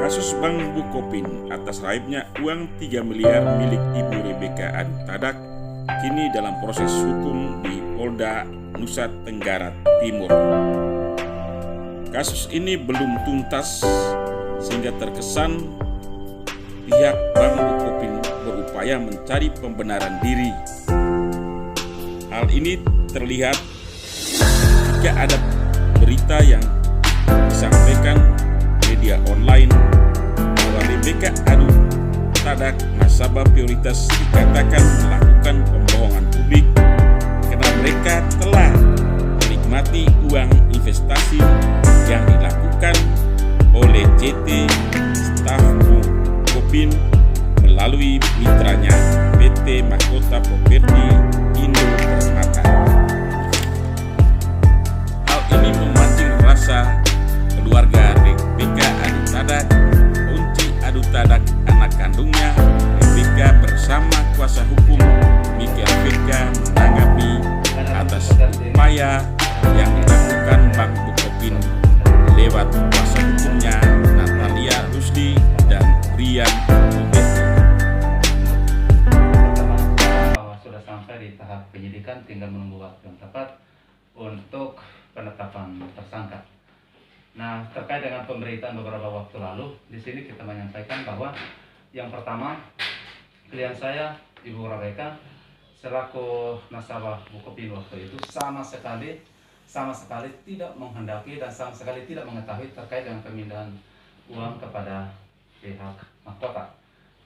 Kasus Bank Bukopin atas raibnya uang 3 miliar milik Ibu Rebeka Adutadak kini dalam proses hukum di Polda Nusa Tenggara Timur. Kasus ini belum tuntas sehingga terkesan pihak Bank Bukopin berupaya mencari pembenaran diri. Hal ini terlihat jika ada berita yang disampaikan media online bahwa Rebeka Adutadak, nasabah prioritas, dikatakan melakukan pembohongan publik karena mereka telah menikmati uang investasi yang dilakukan oleh CT staf Bukopin melalui mitranya PT Mahkota Properti Indo Permata. Hal ini memancing rasa keluarga Rebeka Adutadak, Unci Adutadak, anak kandungnya Rebeka bersama kuasa hukum Michael Vega menanggapi atas upaya yang dilakukan Bank Bukopin lewat kuasa hukumnya Natalia Rusdi dan Brian Roberto. Bahwa sudah sampai di tahap penyidikan, tinggal menunggu waktu yang tepat untuk penetapan tersangka. Nah, terkait dengan pemberitaan beberapa waktu lalu, di sini kita menyampaikan bahwa yang pertama, klien saya, Ibu Rebeka, selaku nasabah Bukopin waktu itu sama sekali tidak menghendaki dan sama sekali tidak mengetahui terkait dengan pemindahan uang kepada pihak mahkota.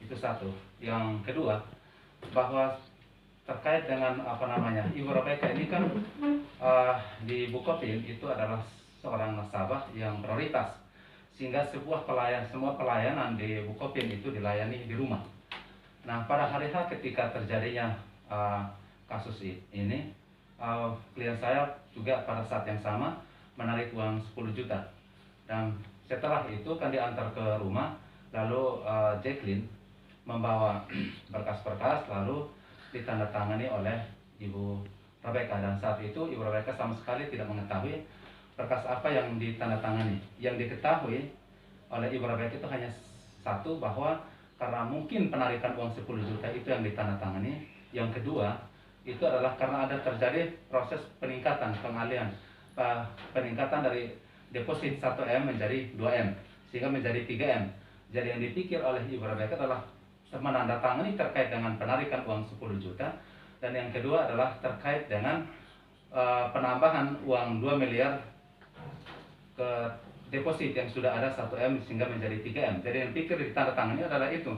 Itu satu. Yang kedua, bahwa terkait dengan Ibu Rebeka ini kan di Bukopin itu adalah seorang nasabah yang prioritas, sehingga semua pelayanan di Bukopin itu dilayani di rumah. Nah, pada hari H ketika terjadinya kasus ini, klien saya juga pada saat yang sama menarik uang 10 juta. Dan setelah itu kan diantar ke rumah, lalu Jacqueline membawa berkas-berkas lalu ditandatangani oleh Ibu Rebeka, dan saat itu Ibu Rebeka sama sekali tidak mengetahui berkas apa yang ditandatangani. Yang diketahui oleh Ibu Rebeka itu hanya satu, bahwa karena mungkin penarikan uang 10 juta itu yang ditandatangani. Yang kedua, itu adalah karena ada terjadi proses peningkatan pengalian, peningkatan dari deposit 1M menjadi 2M, sehingga menjadi 3M. Jadi yang dipikir oleh Ibu Rebeka adalah menandatangani terkait dengan penarikan uang 10 juta, dan yang kedua adalah terkait dengan penambahan uang 2 miliar ke deposit yang sudah ada 1M sehingga menjadi 3M. Jadi yang pikir ditandatangani adalah itu.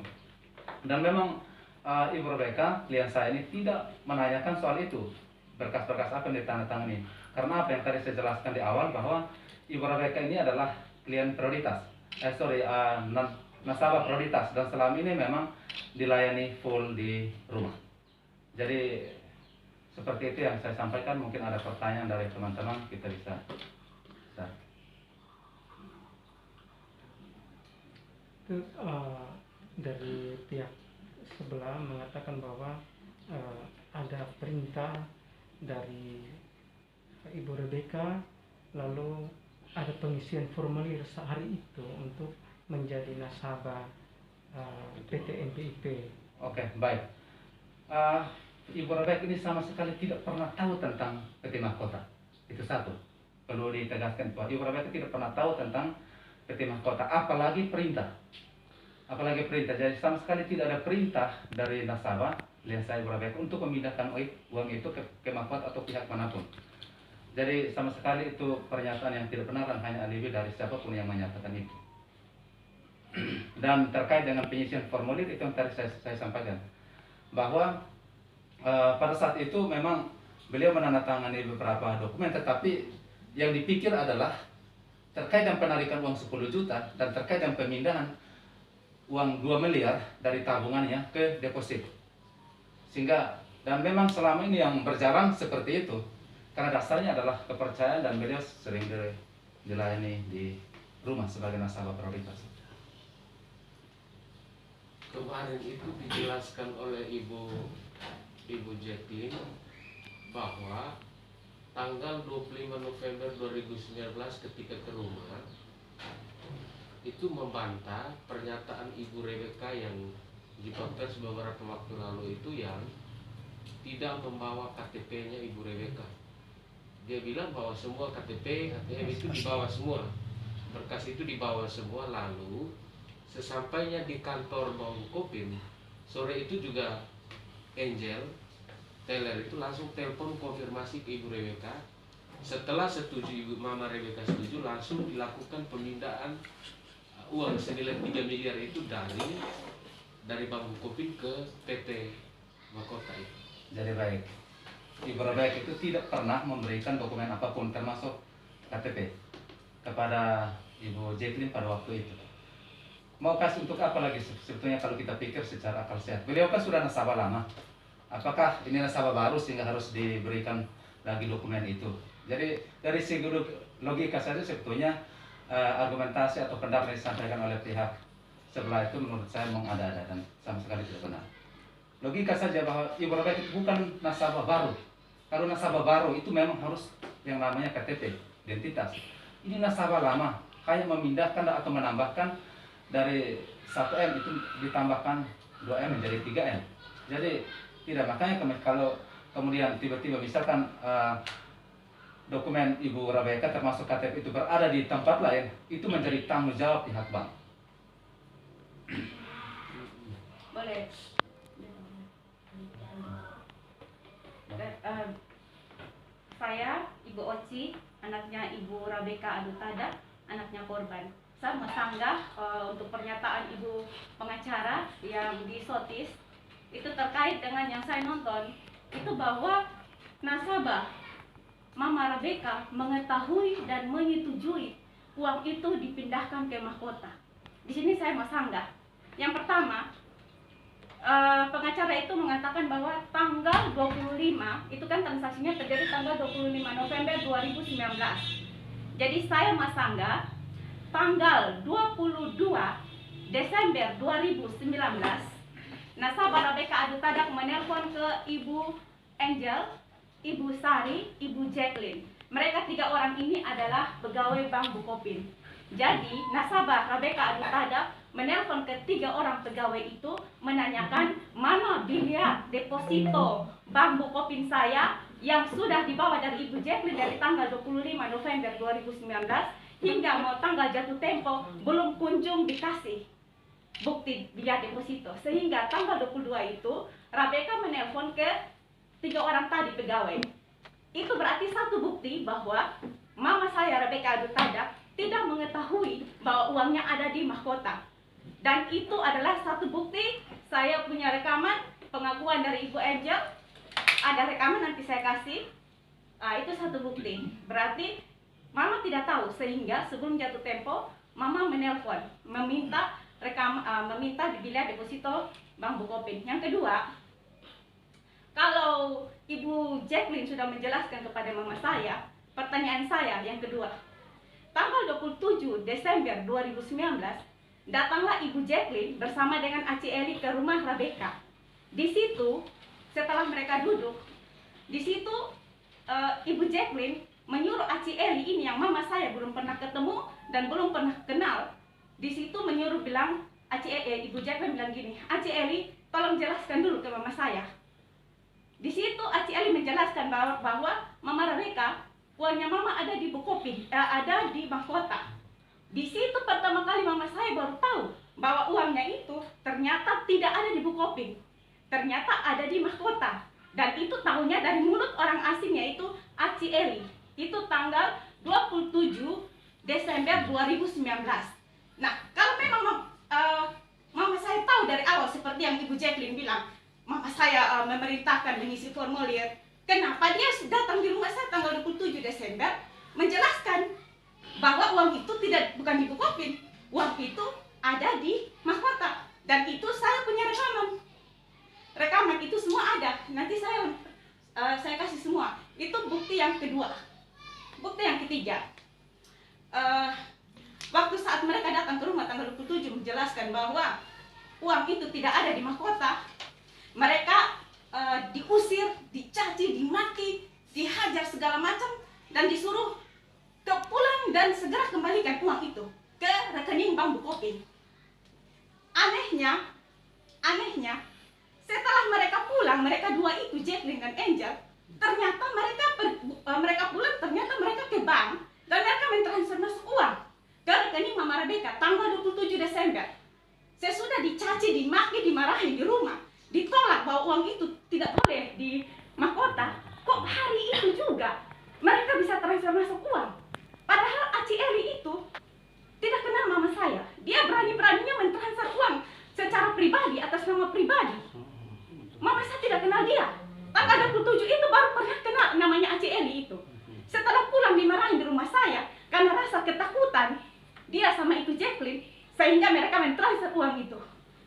Dan memang Ibu Rebeka, klien saya ini, tidak menanyakan soal itu, berkas-berkas apa yang ditandatangani. Karena apa yang tadi saya jelaskan di awal, bahwa Ibu Rebeka ini adalah klien prioritas, nasabah prioritas, dan selama ini memang dilayani full di rumah. Jadi seperti itu yang saya sampaikan. Mungkin ada pertanyaan dari teman-teman, kita bisa. Itu dari pihak sebelah mengatakan bahwa ada perintah dari Ibu Rebeka, lalu ada pengisian formulir sehari itu untuk menjadi nasabah PT MPIP. Oke, baik. Ibu Rebeka ini sama sekali tidak pernah tahu tentang PT Mahkota. Itu satu. Perlu ditegaskan bahwa Ibu Rebeka tidak pernah tahu tentang PT Mahkota, apalagi perintah. Jadi sama sekali tidak ada perintah dari nasabah, klien saya Ibu Rebeka, untuk memindahkan uang itu ke Mahkota atau pihak manapun. Jadi sama sekali itu pernyataan yang tidak benar dan hanya alibi dari siapapun yang menyatakan itu. Dan terkait dengan pengisian formulir itu yang tadi saya sampaikan, bahwa pada saat itu memang beliau menandatangani beberapa dokumen, tetapi yang dipikir adalah terkait dengan penarikan uang 10 juta dan terkait dengan pemindahan uang 2 miliar dari tabungannya ke deposit. Sehingga, dan memang selama ini yang berjalan seperti itu, karena dasarnya adalah kepercayaan dan beliau sering dilayani di rumah sebagai nasabah prioritas. Kemarin itu dijelaskan oleh Ibu Jacqueline bahwa tanggal 25 November 2019 ketika ke rumah itu membantah pernyataan Ibu Rebecca yang dikonfirmasi beberapa waktu lalu itu, yang tidak membawa KTP-nya Ibu Rebecca. Dia bilang bahwa semua KTP, ATM itu dibawa semua, berkas itu dibawa semua. Lalu sesampainya di kantor Bangkopin sore itu juga Angel Teller itu langsung telepon konfirmasi ke Ibu Rebecca. Setelah setuju, Ibu Mama Rebecca setuju, langsung dilakukan pemindahan uang senilai 3 miliar itu dari Bank Bukopin ke PT Mahkota itu. Jadi baik, Ibu Rebecca itu tidak pernah memberikan dokumen apapun termasuk KTP kepada Ibu Jacqueline pada waktu itu. Mau kasih untuk apa lagi sebetulnya kalau kita pikir secara akal sehat? Beliau kan sudah nasabah lama. Apakah ini nasabah baru sehingga harus diberikan lagi dokumen itu? Jadi dari segi logika saja sebetulnya argumentasi atau pendapat yang disampaikan oleh pihak sebelah itu menurut saya mengada-ada dan sama sekali tidak benar. Logika saja bahwa Ibu Rebecca itu bukan nasabah baru. Kalau nasabah baru itu memang harus yang namanya KTP, identitas. Ini nasabah lama, hanya memindahkan atau menambahkan dari 1M itu ditambahkan 2M menjadi 3M. Jadi tidak, makanya kalau kemudian tiba-tiba misalkan dokumen Ibu Rebecca termasuk KTP itu berada di tempat lain, itu menjadi tanggung jawab pihak bank. Boleh. Saya Ibu Oci, anaknya Ibu Rebecca Adutada, anaknya korban. Saya mensanggah untuk pernyataan Ibu pengacara yang di Sotis itu terkait dengan yang saya nonton, itu bahwa nasabah Mama Rebecca mengetahui dan menyetujui uang itu dipindahkan ke mahkota. Di sini saya mensanggah. Yang pertama, pengacara itu mengatakan bahwa tanggal 25, itu kan transaksinya terjadi tanggal 25 November 2019. Jadi saya mensanggah tanggal 22 Desember 2019, nasabah Rebecca Adutada menelpon ke Ibu Angel, Ibu Sari, Ibu Jacqueline. Mereka 3 orang ini adalah pegawai Bank Bukopin. Jadi nasabah Rebecca Adutada menelpon ke 3 orang pegawai itu menanyakan mana biliar deposito Bank Bukopin saya yang sudah dibawa dari Ibu Jacqueline dari tanggal 25 November 2019 hingga mau tanggal jatuh tempo belum kunjung dikasih bukti biliar deposito. Sehingga tanggal 22 itu Rebecca menelpon ke 3 orang tadi pegawai. Itu berarti satu bukti bahwa mama saya Rebecca Adutada tidak mengetahui bahwa uangnya ada di mahkota. Dan itu adalah satu bukti. Saya punya rekaman pengakuan dari Ibu Angel. Ada rekaman nanti saya kasih. Itu satu bukti. Berarti Mama tidak tahu, sehingga sebelum jatuh tempo Mama menelpon meminta meminta biliar deposito Bank Bukopin. Yang kedua, kalau Ibu Jacqueline sudah menjelaskan kepada Mama saya, pertanyaan saya yang kedua, tanggal 27 Desember 2019 datanglah Ibu Jacqueline bersama dengan Aci Eli ke rumah Rebecca. Di situ setelah mereka duduk, di situ Ibu Jacqueline menyuruh Aci Eli ini yang mama saya belum pernah ketemu dan belum pernah kenal. Di situ menyuruh bilang, Ibu Jacqueline bilang gini, Aci Eli tolong jelaskan dulu ke mama saya. Di situ Aci Eli menjelaskan bahwa Mama Rebecca uangnya mama ada di Bukopin, ada di mahkota. Di situ pertama kali mama saya baru tahu bahwa uangnya itu ternyata tidak ada di Bukopin, ternyata ada di mahkota. Dan itu tahunya dari mulut orang asing, yaitu Aci Eli. Itu tanggal 27 Desember 2019. Nah, kalau memang mama saya tahu dari awal seperti yang Ibu Jacqueline bilang, mama saya memerintahkan mengisi formulir, kenapa dia datang di rumah saya tanggal 27 Desember menjelaskan bahwa uang itu bukan di Bukopin, uang itu ada di mahkota. Dan itu saya punya rekaman itu semua ada. Nanti saya kasih semua. Itu bukti yang kedua. Bukti yang ketiga, waktu saat mereka datang ke rumah tanggal 27 menjelaskan bahwa uang itu tidak ada di mahkota, mereka diusir, dicaci, dimaki, dihajar segala macam, dan disuruh pulang dan segera kembalikan uang itu. ke rekening Bank Bukopin. Anehnya, setelah mereka pulang, mereka dua itu, Jacqueline dan Angel, ternyata mereka pulang, ternyata mereka ke bank dan mereka mentransfer masuk uang ke rekening Mama Rebecca tanggal 27 Desember. Saya sudah dicaci, dimaki, dimarahin di rumah, ditolak bahwa uang itu tidak boleh di mahkota. Kok hari itu juga mereka bisa transfer masuk uang? Padahal Aci Eli itu tidak kenal mama saya. Dia berani-beraninya mentransfer uang secara pribadi, atas nama pribadi. Mama saya tidak kenal dia. Tanggal 27 itu baru pernah kenal namanya Aci Eli itu. Setelah pulang dimarahin di rumah saya karena rasa ketakutan dia sama itu Jacqueline, sehingga mereka mentransfer uang itu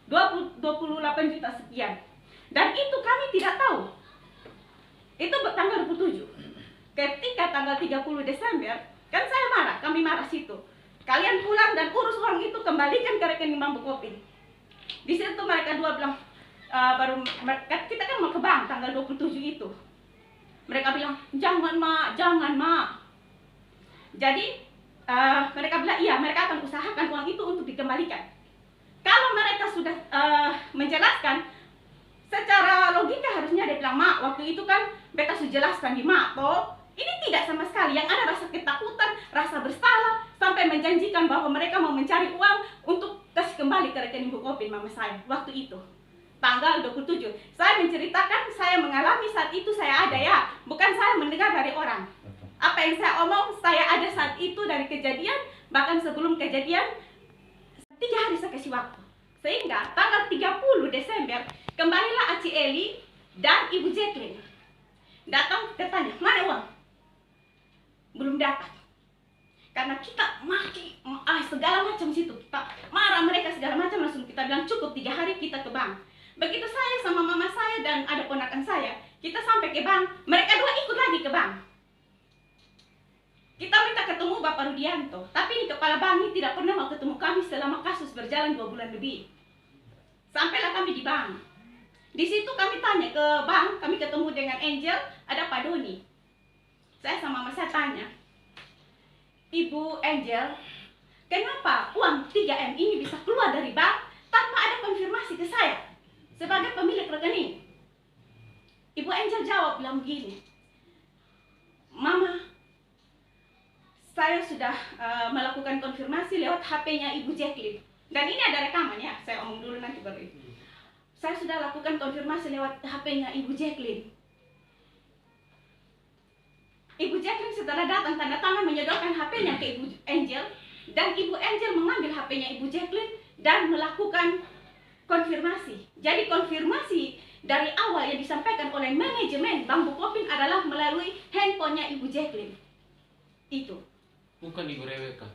28 juta sekian. Dan itu kami tidak tahu. Itu tanggal 27. Ketika tanggal 30 Desember, kan saya marah, kami marah situ. Kalian pulang dan urus uang itu, kembalikan ke rekening Bank Bukopin. Di situ mereka dua bilang, kita kan mau ke bank tanggal 27 itu. Mereka bilang, jangan mak. Jadi mereka bilang, iya mereka akan usahakan uang itu untuk dikembalikan. Kalau mereka sudah menjelaskan, secara logika harusnya dia bilang, mak waktu itu kan beta sudah jelaskan di mak toh. Ini tidak sama sekali, yang ada rasa ketakutan, rasa bersalah, sampai menjanjikan bahwa mereka mau mencari uang untuk kasih kembali ke rekening Bukopin mama saya waktu itu. Tanggal 27. Saya menceritakan, saya mengalami saat itu, saya ada ya, bukan saya mendengar dari orang. Apa yang saya omong, saya ada saat itu dari kejadian, bahkan sebelum kejadian 3 hari saya kasih waktu. Sehingga tanggal 30 Desember, kembalilah Aci Eli dan Ibu Jacqueline datang bertanya, mana uang? Belum dapat. Karena kita maki, segala macam situ, kita marah mereka segala macam, langsung kita bilang cukup 3 hari kita ke bank. Begitu saya sama mama saya dan ada ponakan saya, kita sampai ke bank, mereka dua ikut lagi ke bank. Kita minta ketemu Bapak Rudianto, tapi kepala bank ini tidak pernah mau ketemu kami selama kasus berjalan 2 bulan lebih. Sampailah kami di bank. Di situ kami tanya ke bank, kami ketemu dengan Angel, ada Pak Doni. Saya sama mama saya tanya, Ibu Angel, kenapa uang 3M ini bisa keluar dari bank tanpa ada konfirmasi ke saya sebagai pemilik rekening? Ibu Angel jawab, bilang begini, Mama, saya sudah melakukan konfirmasi lewat HP-nya Ibu Jacqueline. Dan ini ada rekaman ya, saya omong dulu nanti baru itu. Saya sudah lakukan konfirmasi lewat HP-nya Ibu Jacqueline. Ibu Jacqueline setelah datang tanda tangan menyodorkan HP-nya ke Ibu Angel, dan Ibu Angel mengambil HP-nya Ibu Jacqueline dan melakukan konfirmasi. Jadi konfirmasi dari awal yang disampaikan oleh manajemen Bank Bukopin adalah melalui handphonenya Ibu Jacqueline. Itu. Bukan Ibu Rebecca.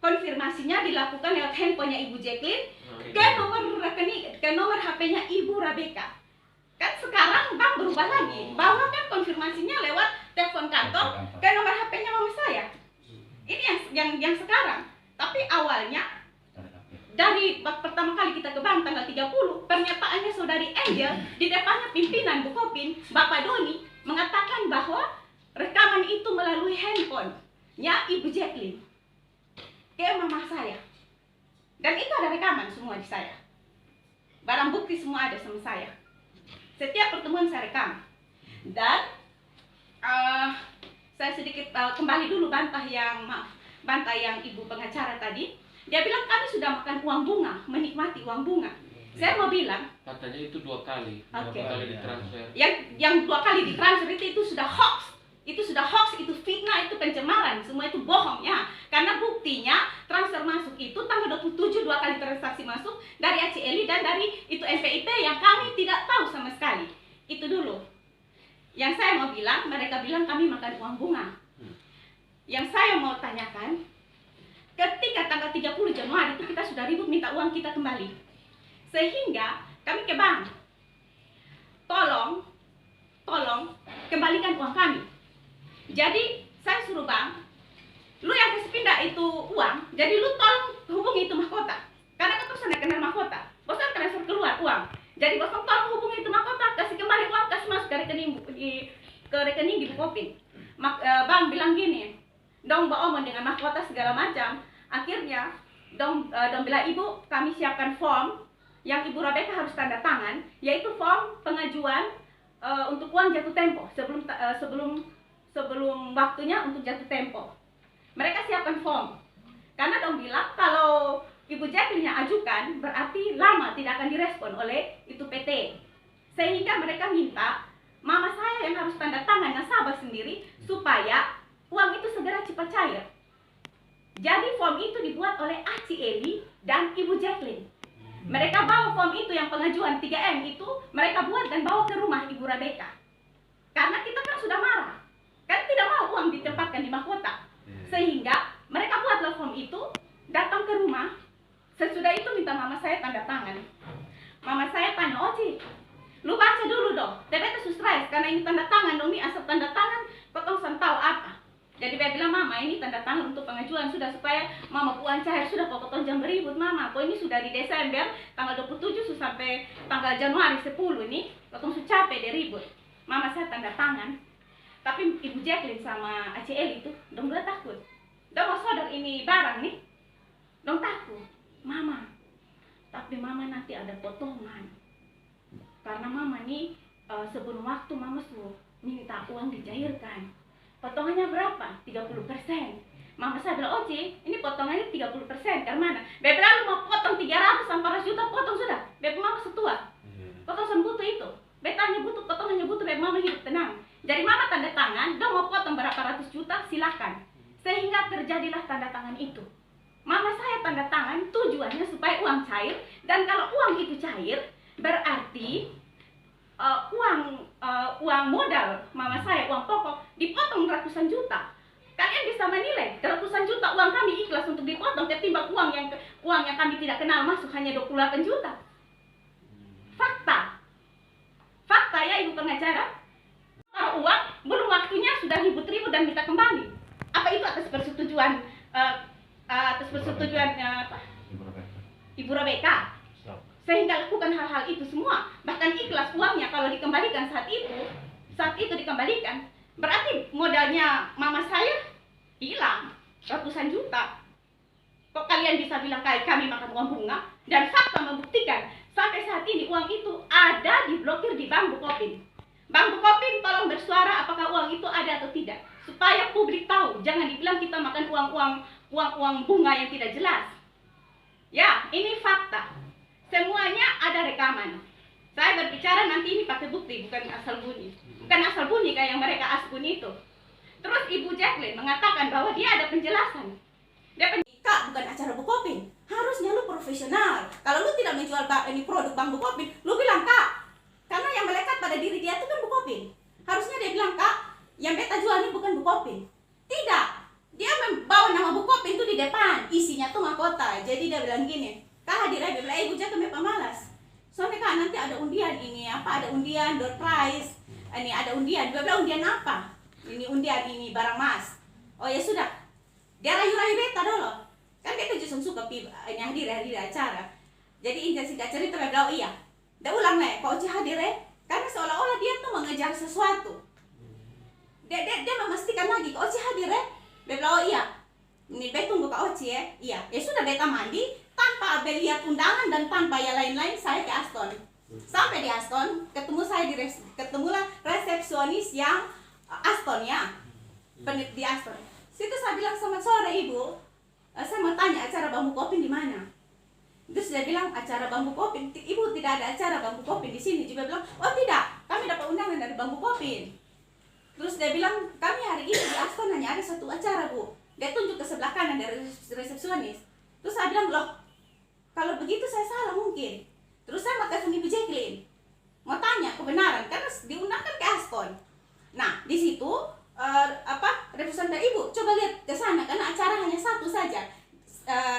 Konfirmasinya dilakukan lewat handphonenya Ibu Jacqueline ke nomor rekening, ke nomor HP-nya Ibu Rebecca. Kan sekarang bank berubah lagi, bahwa kan konfirmasinya lewat telepon kantor ke nomor HP-nya mama saya. Ini yang sekarang. Tapi awalnya dari pertama kali kita ke bank tanggal 30, pernyataannya saudari Angel di depannya pimpinan Bukopin, Bapak Doni, mengatakan bahwa rekaman itu melalui handphonenya Ibu Jacqueline ke mama saya. Dan itu ada rekaman semua di saya. Barang bukti semua ada sama saya. Setiap pertemuan saya rekam. Dan saya sedikit kembali dulu bantah yang ibu pengacara tadi. Dia bilang kami sudah makan uang bunga, menikmati uang bunga. Saya mau bilang Katanya itu 2 kali, Oke. 2 kali ditransfer. yang 2 kali ditransfer itu sudah hoax. Itu sudah hoax, itu fitnah, itu pencemaran, semua itu bohong ya. Karena buktinya transfer masuk itu tanggal 27 2 kali transaksi masuk dari Aci Eli dan dari itu NPIP yang kami tidak tahu sama sekali. Itu dulu. Yang saya mau bilang, mereka bilang kami makan uang bunga. Yang saya mau tanyakan, ketika tanggal 30 Januari itu kita sudah ribut minta uang kita kembali. Sehingga kami ke bank. Tolong kembalikan uang kami. Jadi saya suruh bank, lu yang kasih pindah itu uang, jadi lu tolong hubungi itu mahkota. Karena kan terus kenal mahkota, bosan transfer keluar uang. Jadi bosan tolong hubungi itu mahkota, kasih kembali uang, kasih masuk ke rekening di Bukopin. Bank bilang gini, dong Mbak Omon dengan mahkota segala macam, Akhirnya dong bilang, ibu, kami siapkan form yang Ibu Rebecca harus tanda tangan, yaitu form pengajuan untuk uang jatuh tempo sebelum waktunya untuk jatuh tempo. Mereka siapkan form karena dong bilang kalau Ibu Jacqueline yang ajukan berarti lama tidak akan direspon oleh itu PT, sehingga mereka minta mama saya yang harus tanda tangan nasabah sendiri supaya uang itu segera cepat cair. Jadi form itu dibuat oleh Aci Eli dan Ibu Jacqueline. Mereka bawa form itu yang pengajuan 3M itu, mereka buat dan bawa ke rumah Ibu Rebecca. Karena kita kan sudah marah, kan tidak mau uang ditempatkan di mahkota. Sehingga mereka buatlah form itu, datang ke rumah. Sesudah itu minta mama saya tanda tangan. Mama saya tanya, Oci, lu baca dulu dong, TPT susrais, karena ini tanda tangan dong, ini asal tanda tangan, potong tahu apa. Jadi dia bilang, mama ini tanda tangan untuk pengajuan sudah, supaya mama uang cair sudah, kok potong jam beribut mama, kok ini sudah di Desember tanggal 27 sampai tanggal Januari 10 ini, potong sudah capek deh ribut. Mama saya tanda tangan, tapi Ibu Jacqueline sama Aci Eli itu dong udah takut. Dong mau sodor ini barang nih, dong takut. Mama, tapi mama nanti ada potongan, karena mama nih sebelum waktu mama suruh minta uang dicairkan. Potongannya berapa? 30%. Mama saya bilang, Oci, ini potongannya 30%. Karena mana? Bebe lalu mau potong 300 sampai 100 juta, potong sudah. Bebe mama setua. Potong butuh itu. Bebe tanya butuh, potongannya butuh, bebe mama hidup tenang. Jadi mama tanda tangan, dong mau potong berapa ratus juta, silakan. Sehingga terjadilah tanda tangan itu. Mama saya tanda tangan tujuannya supaya uang cair. Dan kalau uang itu cair, berarti uang modal mama saya, uang pokok dipotong ratusan juta. Kalian bisa menilai ratusan juta uang kami ikhlas untuk dipotong ketimbang uang yang kami tidak kenal masuk hanya 28 juta. Fakta ya ibu pengacara. Kalau uang belum waktunya sudah ribut-ribut dan minta kembali. Apa itu atas persetujuan Ibu Rebecca? Sehingga lakukan hal-hal itu semua, bahkan ikhlas uangnya kalau dikembalikan saat itu dikembalikan, berarti modalnya mama saya hilang ratusan juta. Kok kalian bisa bilang kami makan uang bunga? Dan fakta membuktikan sampai saat ini uang itu ada diblokir di Bank Bukopin. Bank Bukopin tolong bersuara apakah uang itu ada atau tidak, supaya publik tahu. Jangan dibilang kita makan uang bunga yang tidak jelas. Ya, ini fakta. Semuanya ada rekaman. Saya berbicara nanti ini pakai bukti, bukan asal bunyi. Bukan asal bunyi kayak yang mereka aspun itu. Terus Ibu Jacqueline mengatakan bahwa dia ada penjelasan. Kak, bukan acara Bukopin. Harusnya lu profesional. Kalau lu tidak menjual ini produk Bank Bukopin, lu bilang, Kak. Karena yang melekat pada diri dia itu kan Bukopin. Harusnya dia bilang, Kak, yang beta jual ini bukan Bukopin. Tidak. Dia membawa nama Bukopin itu di depan. Isinya tuh mahkota. Jadi dia bilang gini, Kak hadir aja, bilang, Ibu Jacqueline pemalas. Soalnya Kak nanti ada undian ini apa, ada undian door prize. Ini ada undian. Dia bilang undian apa? Ini undian ini barang mas. Oh ya sudah. Dia rayu-rayu beta dulu. Kan beta justru suka ini hadir acara. Jadi intinya singkat cerita dia bilang, oh iya. Dia ulang nih, Kak Oci hadir karena seolah-olah dia tuh mengejar sesuatu. Dia memastikan lagi, Kak Oci hadir Dia bilang, oh iya. Ini beta tunggu Kak Oci ya. Iya. Ya sudah beta mandi. Tanpa lihat undangan dan tanpa yang lain-lain, saya ke Aston. Sampai di Aston, ketemulah resepsionis yang Aston ya, penit di Aston. Situ saya bilang, selamat sore ibu, saya mau tanya acara Bank Bukopin di mana? Terus dia bilang acara Bank Bukopin, ibu tidak ada acara Bank Bukopin di sini. Juga bilang, oh tidak, kami dapat undangan dari Bank Bukopin. Terus dia bilang, kami hari ini di Aston hanya ada satu acara bu. Dia tunjuk ke sebelah kanan dari resepsionis. Terus saya bilang, loh, kalau begitu saya salah mungkin. Terus saya mau telepon Ibu Jacqueline, mau tanya kebenaran karena diundangkan ke Aston. Nah di situ representatif ibu coba lihat ke sana karena acara hanya satu saja.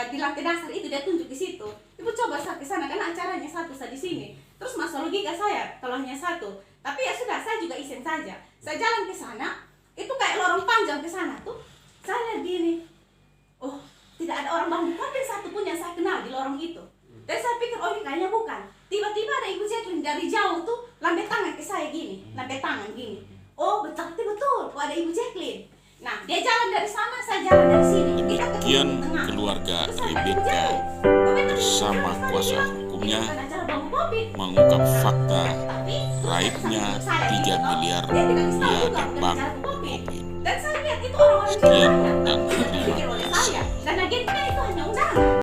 Di lantai dasar itu dia tunjuk di situ. Ibu coba ke sana karena acaranya satu saja di sini. Terus masuk logika saya kalau hanya satu. Tapi ya sudah, saya juga isen saja. Saya jalan ke sana, itu kayak lorong panjang ke sana tuh. Saya lihat gini, oh tidak ada orang Bank Bukopin satu pun yang saya kenal di lorong itu. Dan saya pikir, oh ini kayaknya bukan. Tiba-tiba ada Ibu Jacqueline dari jauh tuh lambe tangan ke saya gini, lambe tangan gini. Oh betul, kok ada Ibu Jacqueline. Nah dia jalan dari sana, saya jalan dari sini. Kita ketemu di tengah. keluarga Rebecca bersama kuasa hukumnya mengungkap fakta raibnya 3 miliar rupiah di bank BUKOP. Dan saya lihat itu orang-orang Sekian dan yang terima kasih. karena dia itu hanya undangan.